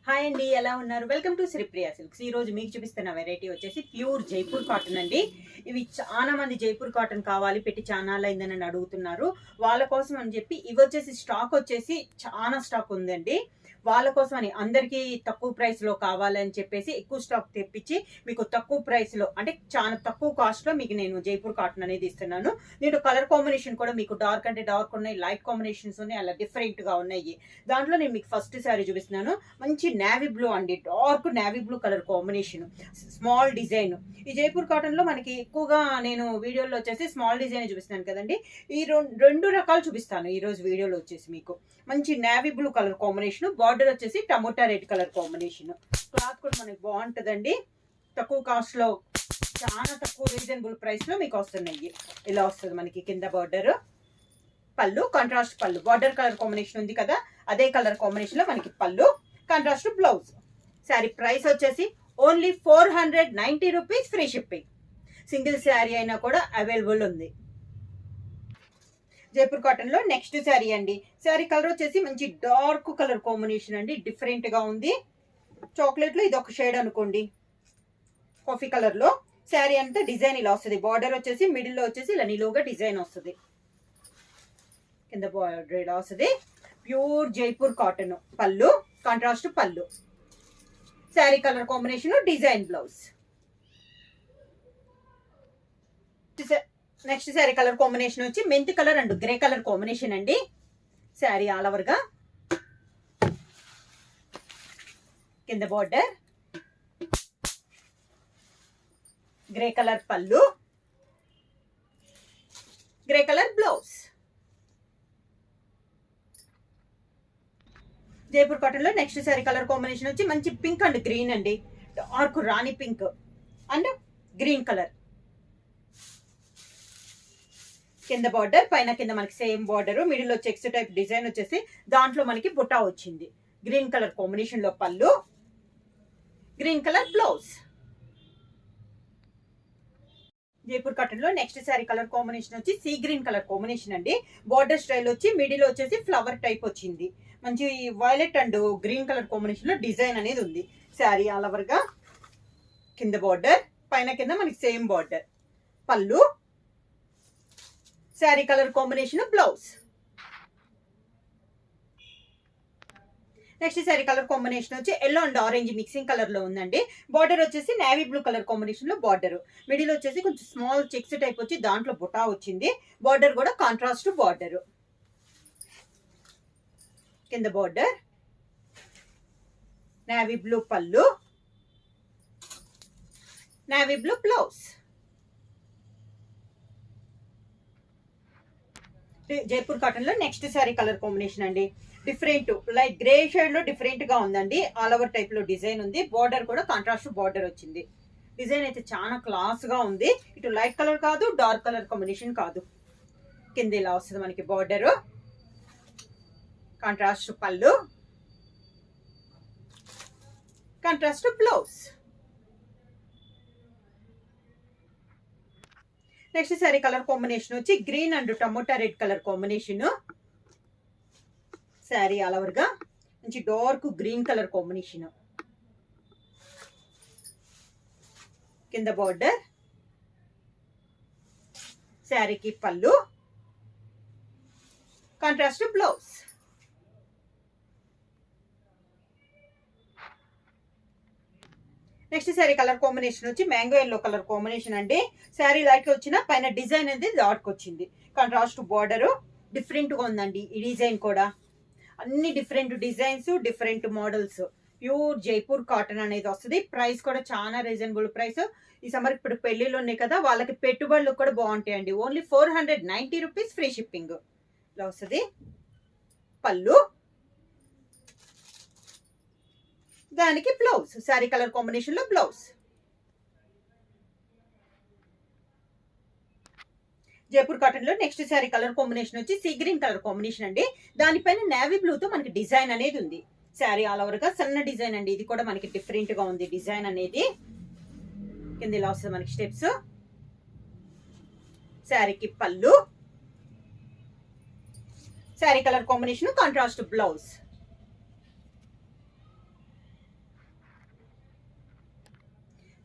Hi అండి, ఎలా ఉన్నారు? Welcome to Sripriya silks. ఈ రోజు మీకు చూపిస్తున్న వెరైటీ వచ్చేసి ప్యూర్ జైపూర్ కాటన్ అండి. ఇవి చాలా మంది జైపూర్ కాటన్ కావాలి, పెట్టి చాలా అయిందని అడుగుతున్నారు. వాళ్ళ కోసం అని చెప్పి ఇవి వచ్చేసి స్టాక్ వచ్చేసి చాలా స్టాక్ ఉందండి. వాళ్ళ కోసం అని అందరికీ తక్కువ ప్రైస్ లో కావాలని చెప్పేసి ఎక్కువ స్టాక్ తెప్పించి మీకు తక్కువ ప్రైస్ లో, అంటే చాలా తక్కువ కాస్ట్ లో మీకు నేను జైపూర్ కాటన్ అనేది ఇస్తున్నాను. దీంట్లో కలర్ కాంబినేషన్ కూడా మీకు డార్క్ అంటే డార్క్ ఉన్నాయి, లైట్ కాంబినేషన్స్ ఉన్నాయి, అలా డిఫరెంట్ గా ఉన్నాయి. దాంట్లో నేను మీకు ఫస్ట్ శారీ చూపిస్తున్నాను. మంచి నేవీ బ్లూ అండి, dark navy blue colour combination, small design. ఈ జైపూర్ కాటన్ లో మనకి ఎక్కువగా నేను వీడియోలో వచ్చేసి స్మాల్ డిజైన్ చూపిస్తున్నాను కదండి. ఈ రెండు రకాలు చూపిస్తాను ఈ రోజు వీడియోలో వచ్చేసి మీకు. మంచి navy blue colour combination, border వచ్చేసి tomato red colour combination. Cloth కూడా మనకి బాగుంటుందండి. తక్కువ కాస్ట్ లో, చాలా తక్కువ రీజనబుల్ ప్రైస్ లో మీకు వస్తున్నాయి. ఇలా వస్తుంది మనకి కింద బార్డర్. పళ్ళు కాంట్రాస్ట్ పళ్ళు, బార్డర్ కలర్ కాంబినేషన్ ఉంది కదా, అదే కలర్ కాంబినేషన్ లో మనకి పళ్ళు, కాంట్రాస్ట్ బ్లౌజ్. శారీ ప్రైస్ వచ్చేసి only 490 rupees, free shipping. Single sari అయినా కూడా అవైలబుల్ ఉంది. జైపూర్ కాటన్ లో నెక్స్ట్ శారీ అండి. శారీ కలర్ వచ్చేసి మంచి డార్క్ కలర్ కాంబినేషన్ అండి, డిఫరెంట్ గా ఉంది. చాక్లెట్ లో ఇది ఒక షేడ్ అనుకోండి, కాఫీ కలర్ లో. శారీ అంతా డిజైన్ ఇలా వస్తుంది. బార్డర్ వచ్చేసి మిడిల్ లో వచ్చేసి ఇలా నిలువుగా డిజైన్ వస్తుంది, కింద బార్డర్ ఇలా వస్తుంది. Pure Jaipur cotton. పళ్ళు కాంట్రాస్ట్ పళ్ళు, sari colour combination, design blouse. Next sari colour combination వచ్చి మెంతి colour and grey colour combination అండి. శారీ ఆల్ ఓవర్ గా కింద బార్డర్, గ్రే కలర్ పళ్ళు, grey colour blouse. Jaipur cotton లో నెక్స్ట్ శారీ కలర్ కాంబినేషన్ వచ్చి మంచి పింక్ అండ్ గ్రీన్ అండి, dark Rani pink and green colour. కింద బార్డర్, పైన కింద మనకి సేమ్ బార్డర్, మిడిల్ లో చెక్స్ టైప్ డిజైన్ వచ్చేసి దాంట్లో మనకి బుటా వచ్చింది. గ్రీన్ కలర్ కాంబినేషన్ లో పళ్ళు, green colour blouse. Jaipur cotton లో నెక్స్ట్ శారీ కలర్ కాంబినేషన్ వచ్చి సీ గ్రీన్ కలర్ కాంబినేషన్ అండి. బార్డర్ స్టైల్ వచ్చి మిడిల్ వచ్చేసి ఫ్లవర్ టైప్ వచ్చింది. మంచి violet and green colour combination లో డిజైన్ అనేది ఉంది. శారీ ఆల్ ఓవర్ గా కింద బార్డర్, పైన కింద మనకి సేమ్ బార్డర్, పళ్ళు, sari colour combination blouse. Next sari colour combination వచ్చి yellow and orange mixing colour లో ఉందండి. బార్డర్ వచ్చేసి నేవీ బ్లూ కలర్ కాంబినేషన్ లో బార్డర్, మిడిల్ వచ్చేసి కొంచెం స్మాల్ చెక్స్ టైప్ వచ్చి దాంట్లో బుటా వచ్చింది. బార్డర్ కూడా కాంట్రాస్ట్ బార్డర్, కింద బార్డర్, నేవీ బ్లూ పళ్ళు, navy blue blouse. Jaipur cotton లో నెక్స్ట్ శారీ కలర్ కాంబినేషన్ అండి. డిఫరెంట్ లైట్ గ్రే షేడ్ లో డిఫరెంట్ గా ఉందండి. ఆల్ ఓవర్ టైప్ లో డిజైన్ ఉంది. బార్డర్ కూడా కాంట్రాస్ట్ బార్డర్ వచ్చింది. డిజైన్ అయితే చాలా క్లాస్ గా ఉంది. ఇటు లైట్ కలర్ కాదు, డార్క్ కలర్ కాంబినేషన్ కాదు. కింద ఇలా వస్తుంది మనకి బార్డర్, కాంట్రాస్ట్ పళ్ళు, contrast blouse. Next sari colour combination వచ్చి green and tomato red colour combination. Sari all over గా మంచి డార్క్ గ్రీన్ కలర్ కాంబినేషన్. కింద బార్డర్, శారీకి పళ్ళు, contrast blouse. Next sari colour combination వచ్చి మ్యాంగో ఎల్లో కలర్ కాంబినేషన్ అండి. శారీ లైట్ వచ్చిన పైన డిజైన్ అనేది డార్క్ వచ్చింది. కాంట్రాస్ట్ బార్డర్, డిఫరెంట్ గా ఉందండి ఈ డిజైన్ కూడా. అన్ని different designs, different models. Pure Jaipur cotton అనేది వస్తుంది. ప్రైస్ కూడా చాలా రీజనబుల్ ప్రైస్. ఈ సమ్మర్ ఇప్పుడు పెళ్లిళ్ళు ఉన్నాయి కదా, వాళ్ళకి పెట్టుబడులు కూడా బాగుంటాయండి. Only 490 rupees, free shipping. ఇలా వస్తుంది పళ్ళు, దానికి బ్లౌజ్. శారీ కలర్ కాంబినేషన్ లో బ్లౌజ్. జైపూర్ కాటన్ లో నెక్స్ట్ శారీ కలర్ కాంబినేషన్ వచ్చి సీ గ్రీన్ కలర్ కాంబినేషన్ అండి. దానిపైన నేవీ బ్లూ తో మనకి డిజైన్ అనేది ఉంది. శారీ ఆల్ ఓవర్ గా సన్న డిజైన్ అండి. ఇది కూడా మనకి డిఫరెంట్ గా ఉంది డిజైన్ అనేది. కింద ఇలా వస్తుంది మనకి స్టెప్స్. శారీకి పళ్ళు, sari colour combination contrast blouse.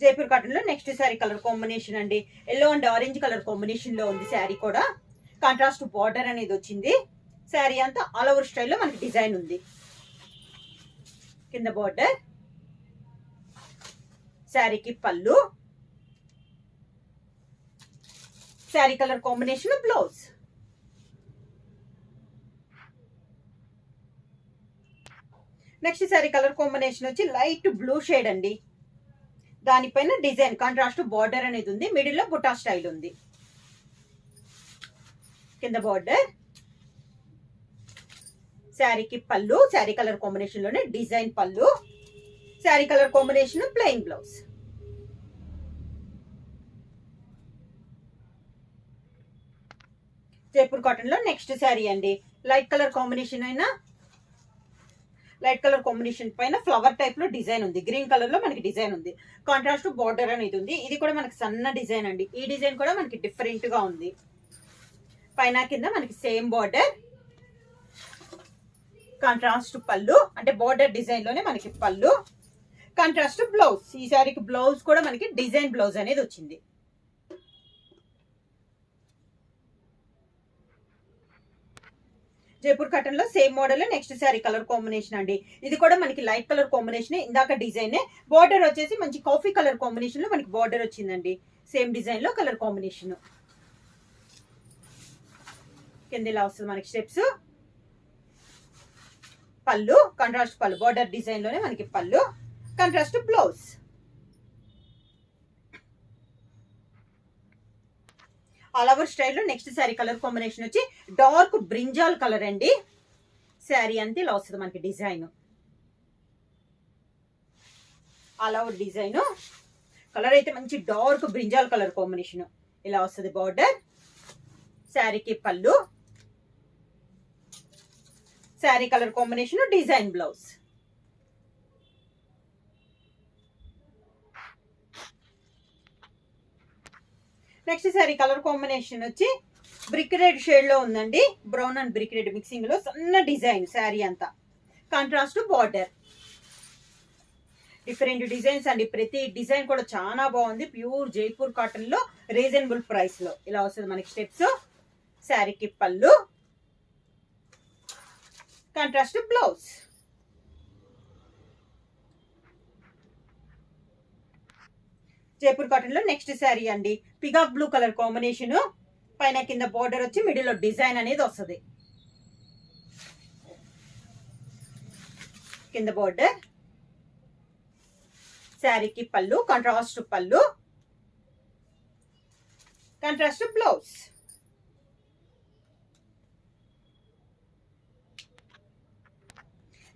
Jaipur cotton లో నెక్స్ట్ శారీ కలర్ కాంబినేషన్ అండి. Yellow and orange colour combination లో ఉంది శారీ కూడా. కాంట్రాస్ట్ బార్డర్ అనేది వచ్చింది. శారీ అంతా ఆల్ ఓవర్ స్టైల్లో మనకి డిజైన్ ఉంది. కింద బార్డర్, శారీకి పళ్ళు, sari colour combination blouse. Next sari colour combination వచ్చి లైట్ బ్లూ షేడ్ అండి. దానిపైన డిజైన్ కాంట్రాస్ట్ బార్డర్ అనేది ఉంది. మిడిల్ లో బుటా స్టైల్ ఉంది. కింద బార్డర్, శారీకి పళ్ళు, శారీ కలర్ కాంబినేషన్ లోనే డిజైన్ పళ్ళు, sari colour combination plain blouse. Jaipur cotton లో నెక్స్ట్ శారీ అండి. లైట్ కలర్ కాంబినేషన్ అయినా లైట్ కలర్ కాంబినేషన్ పైన ఫ్లవర్ టైప్ లో డిజైన్ ఉంది. గ్రీన్ కలర్ లో మనకి డిజైన్ ఉంది. కాంట్రాస్ట్ బార్డర్ అనేది ఉంది. ఇది కూడా మనకి సన్న డిజైన్ అండి. ఈ డిజైన్ కూడా మనకి డిఫరెంట్ గా ఉంది. పైన కింద మనకి సేమ్ బార్డర్, కాంట్రాస్ట్ పళ్ళు, అంటే బార్డర్ డిజైన్ లోనే మనకి పళ్ళు, కాంట్రాస్ట్ బ్లౌజ్. ఈ సారీకి బ్లౌజ్ కూడా మనకి డిజైన్ బ్లౌజ్ అనేది వచ్చింది. జైపూర్ కాటన్ లో same model next sari colour combination అండి. ఇది కూడా మనకి లైట్ కలర్ కాంబినేషన్. ఇందాక డిజైన్ బార్డర్ వచ్చేసి మంచి కాఫీ కలర్ కాంబినేషన్ లో మనకి బార్డర్ వచ్చిందండి. సేమ్ డిజైన్ లో కలర్ కాంబినేషన్. కింద ఇలా వస్తుంది మనకి స్టెప్స్. పళ్ళు, కాంట్రాస్ట్ పళ్ళు, బార్డర్ డిజైన్ లోనే మనకి పళ్ళు, కాంట్రాస్ట్ బ్లౌజ్. ఆల్ ఓవర్ స్టైల్లో నెక్స్ట్ శారీ కలర్ కాంబినేషన్ వచ్చి డార్క్ బ్రింజాల్ కలర్ అండి. శారీ అంతే ఇలా వస్తుంది మనకి design. All over design colour అయితే మంచి డార్క్ బ్రింజాల్ కలర్ కాంబినేషన్ ఇలా వస్తుంది. బార్డర్, శారీకి పళ్ళు, sari colour combination design blouse. Next sari colour combination వచ్చి బ్రిక్ రెడ్ షేడ్ లో ఉందండి. Brown and brick red mixing లో సన్న డిజైన్. శారీ అంతా కాంట్రాస్ట్ బార్డర్, డిఫరెంట్ డిజైన్స్ అండి. ప్రతి డిజైన్ కూడా చాలా బాగుంది. ప్యూర్ జైపూర్ కాటన్ లో రీజనబుల్ ప్రైస్ లో ఇలా వస్తుంది మనకి స్టెప్స్. శారీకి పళ్ళు, కాంట్రాస్ట్ బ్లౌజ్. జైపూర్ కాటన్ లో నెక్స్ట్ శారీ అండి. Peacock blue colour combination. పైన కింద బార్డర్ వచ్చి మిడిల్ లో డిజైన్ అనేది వస్తుంది. కింద బార్డర్, శారీకి పళ్ళు, కాంట్రాస్ట్ పళ్ళు, కాంట్రాస్ట్ బ్లౌజ్.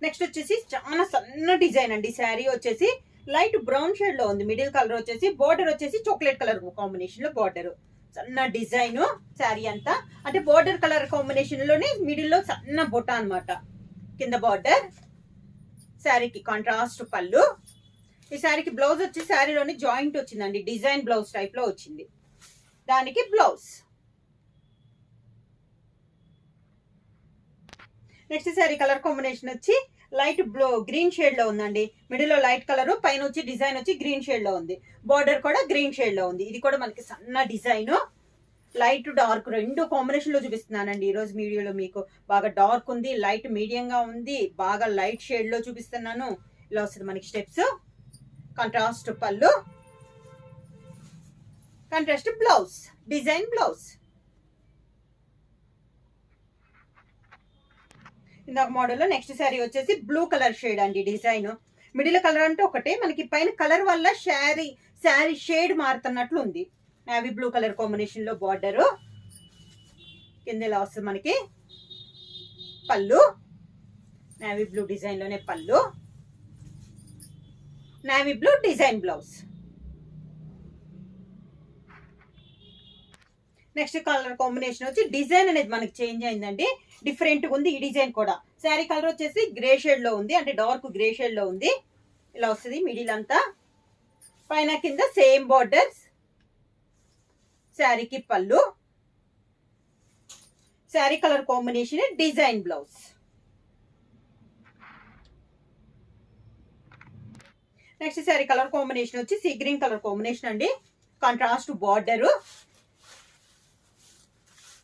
నెక్స్ట్ వచ్చేసి చాలా సన్న డిజైన్ అండి. శారీ వచ్చేసి లైట్ బ్రౌన్ షేడ్ లో ఉంది. మిడిల్ కలర్ వచ్చేసి బార్డర్ వచ్చేసి చాక్లెట్ కలర్ కాంబినేషన్ లో బార్డర్. సన్న డిజైన్ శారీ అంతా, అంటే బార్డర్ కలర్ కాంబినేషన్ లోనే మిడిల్ లో సన్న బొట్ట అనమాట. కింద బార్డర్, శారీకి కాంట్రాస్ట్ పళ్ళు. ఈ శారీకి బ్లౌజ్ వచ్చి శారీలోని జాయింట్ వచ్చిందండి. డిజైన్ బ్లౌజ్ టైప్ లో వచ్చింది. దానికి blouse. Next sari colour combination వచ్చి లైట్ బ్లూ గ్రీన్ షేడ్ లో ఉందండి. మిడిల్ లో లైట్ కలర్, పైన వచ్చి డిజైన్ వచ్చి గ్రీన్ షేడ్ లో ఉంది. బార్డర్ కూడా గ్రీన్ షేడ్ లో ఉంది. ఇది కూడా మనకి సన్న డిజైన్. లైట్ డార్క్ రెండు కాంబినేషన్ లో చూపిస్తున్నానండి ఈ రోజు వీడియోలో. మీకు బాగా డార్క్ ఉంది, లైట్ మీడియం గా ఉంది, బాగా లైట్ షేడ్ లో చూపిస్తున్నాను. ఇలా వస్తుంది మనకి స్టెప్స్. కాంట్రాస్ట్ పళ్ళు, కాంట్రాస్ట్ బ్లౌజ్, డిజైన్ బ్లౌజ్. ఇందాక మోడల్లో నెక్స్ట్ శారీ వచ్చేసి బ్లూ కలర్ షేడ్ అండి. డిజైన్ మిడిల్ కలర్ అంటే ఒకటే, మనకి పైన కలర్ వల్ల శారీ షేడ్ మారుతున్నట్లు ఉంది. నేవీ బ్లూ కలర్ కాంబినేషన్ లో బార్డర్. కింద ఇలా వస్తుంది మనకి పళ్ళు, నేవీ బ్లూ డిజైన్ లోనే పళ్ళు, navy blue design blouse. Next colour combination వచ్చి డిజైన్ అనేది మనకి చేంజ్ అయిందండి. డిఫరెంట్ గా ఉంది ఈ డిజైన్ కూడా. శారీ కలర్ వచ్చేసి గ్రే షేడ్ లో ఉంది, అంటే డార్క్ గ్రే షేడ్ లో ఉంది. ఇలా వస్తుంది మిడిల్ అంతా. పైన కింద సేమ్ బార్డర్స్. శారీకి పళ్ళు, sari colour combination design blouse. Next sari colour combination వచ్చి సీ గ్రీన్ కలర్ కాంబినేషన్ అండి. కాంట్రాస్ట్ బార్డర్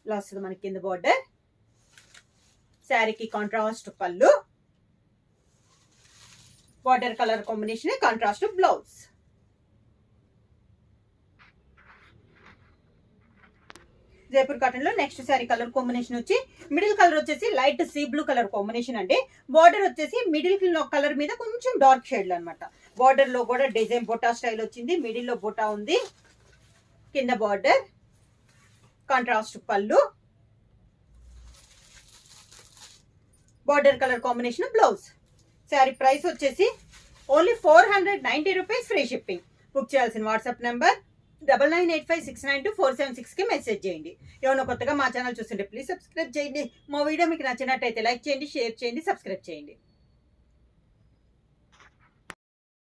ఇలా వస్తుంది మనకి కింద బార్డర్. శారీకి కాంట్రాస్ట్ పళ్ళు, border colour combination, contrast blouse. Jaipur cotton లో నెక్స్ట్ శారీ కలర్ కాంబినేషన్ వచ్చి మిడిల్ కలర్ వచ్చేసి light sea blue colour combination అండి. బార్డర్ వచ్చేసి మిడిల్ కలర్ మీద కొంచెం డార్క్ షేడ్ అనమాట. బార్డర్ లో కూడా డిజైన్ బొటా స్టైల్ వచ్చింది. మిడిల్ లో బొటా ఉంది. కింద బార్డర్, కాంట్రాస్ట్ పళ్ళు, border colour combination blouse. Sari price వచ్చేసి only 490 rupees, free shipping. Book చేయాల్సిన వాట్సాప్ నెంబర్ 9985692476కి మెసేజ్ చేయండి. ఏమైనా కొత్తగా మా ఛానల్ చూస్తుంటే ప్లీజ్ సబ్స్క్రైబ్ చేయండి. మా వీడియో మీకు నచ్చినట్టయితే లైక్ చేయండి, షేర్ చేయండి, సబ్స్క్రైబ్ చేయండి.